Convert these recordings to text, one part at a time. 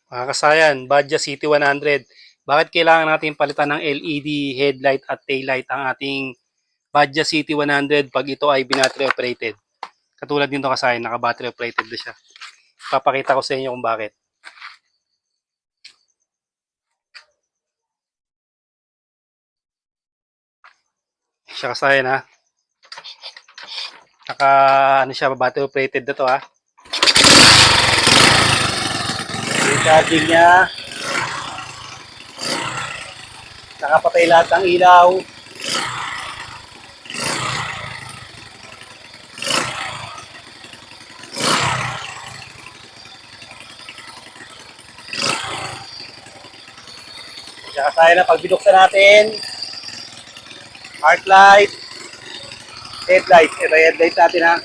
Mga kasayan, Badja City 100. Bakit kailangan natin palitan ng LED headlight at taillight ang ating Badja City 100 pag ito ay battery operated? Katulad nito kasayan, naka-battery operated na siya. Papakita ko sa inyo kung bakit. Siya kasayan ha. Naka ano siya, battery operated na to ha. Yung charging niya. Nakapatay lahat ng ilaw. Siya kasayan na pag binuksan natin. Arc light. Headlight. Ito yung headlight natin ha.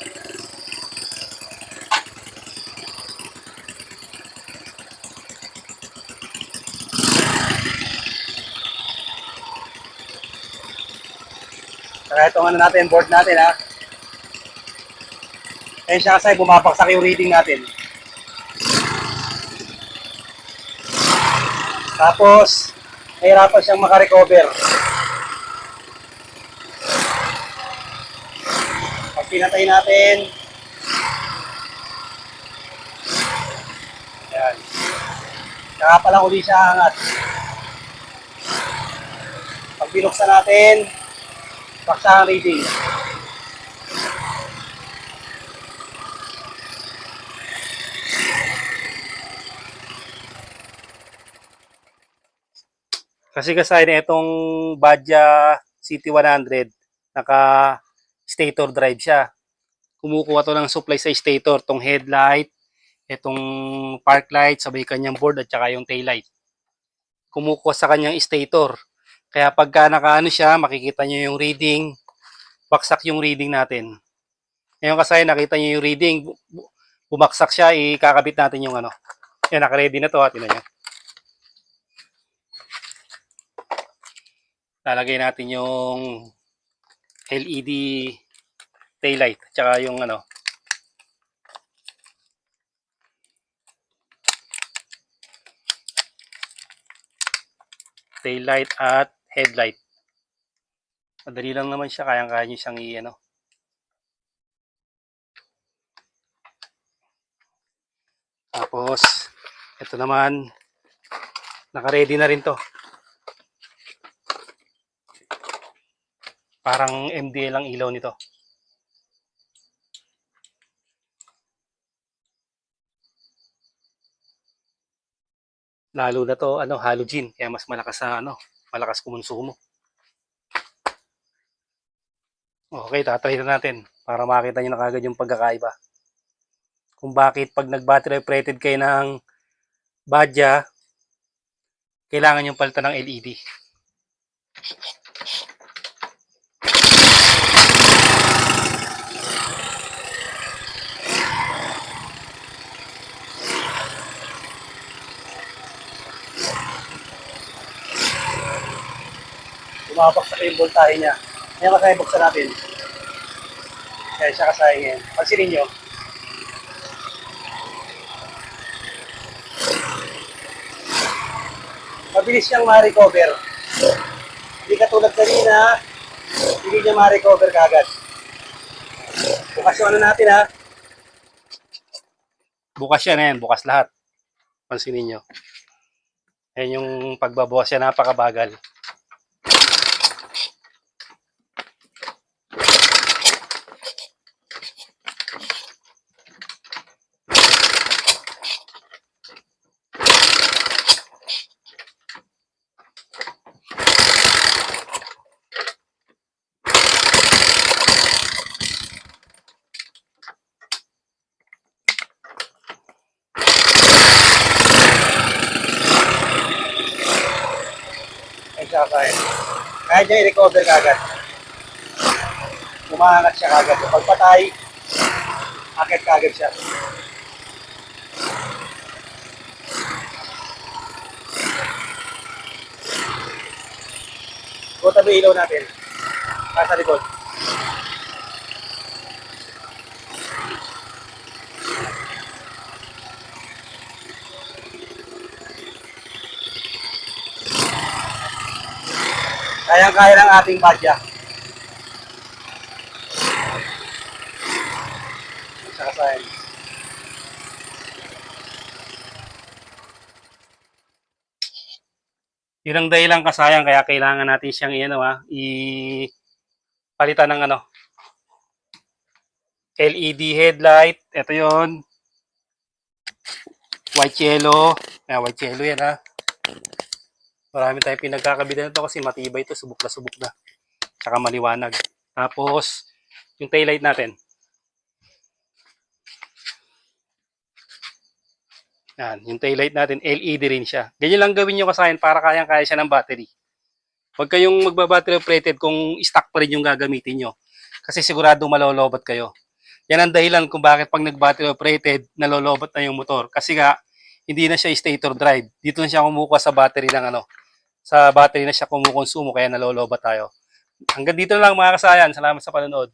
Saka itong ano natin, board natin ha. Ayun siya kasi bumabaksak yung reading natin. Tapos, nahirapan siyang makarecover. Pag pinatay natin, ayan. Saka palang uli siya angat. Pag binuksan natin, baksak ang reading. Kasi itong Badja City 100, naka stator drive siya. Kumukuha to ng supply sa stator, tong headlight, itong park light, sabay kanyang board at saka yung tail light. Kumukuha sa kanyang stator. Kaya pagka nakaano siya, makikita nyo yung reading, baksak yung reading natin. Ngayon kasi nakita nyo yung reading, bumaksak siya, ikakabit natin yung ano. Yan, naka-ready na to, tingnan nyo. Lalagay natin yung LED taillight at saka yung ano, taillight at headlight. Madali lang naman siya, kayang-kaya nyo siyang i-ano. Tapos, ito naman, naka-ready na rin to. Parang MDL ang ilaw nito. Lalo na to, ano, halogen, kaya mas malakas sa ano, malakas kumonsumo. Okay, tatry na natin para makita nyo na kagad yung pagkakaiba. Kung bakit pag nag-battery operated kayo ng Badja, kailangan yung palitan ng LED. Bumabaksak yung voltahe niya. Ngayon kasaya buksan natin. Kaya siya kasaya ngayon. Pansinin nyo. Mabilis siyang ma-recover. Hindi katulad kanina, hindi niya ma-recover kagad. Bukas yung ano natin ha. Bukas yan yan, bukas lahat. Pansinin nyo. Ayan yung pagbabukas yan, napakabagal. Siya kaya niya i-recover kagad. Umaangat siya kagad. Pag patay, akit kagad siya. O tabi ilaw natin. Sa likod. Kayang-kaya ng ating badya. Saka sayang. Yun ang dahilan kasayang kaya kailangan natin siyang palitan ng LED headlight. Ito yon, white yellow. White yellow yan ha. Marami tayong pinagkakabila nito kasi matibay ito, subok na. Tsaka maliwanag. Tapos, yung taillight natin. Yan, yung taillight natin, LED rin siya. Ganyan lang gawin nyo kasayan para kayang-kaya siya ng battery. Huwag kayong magba-battery operated kung stock pa rin yung gagamitin nyo. Kasi sigurado malolobat kayo. Yan ang dahilan kung bakit pag nag-battery operated, nalolobat na yung motor. Kasi nga, hindi na siya stator drive. Dito na siya kumukuha sa battery sa battery na siya kumukonsumo kaya nalolobat tayo. Hanggang dito na lang mga kasayan. Salamat sa panonood.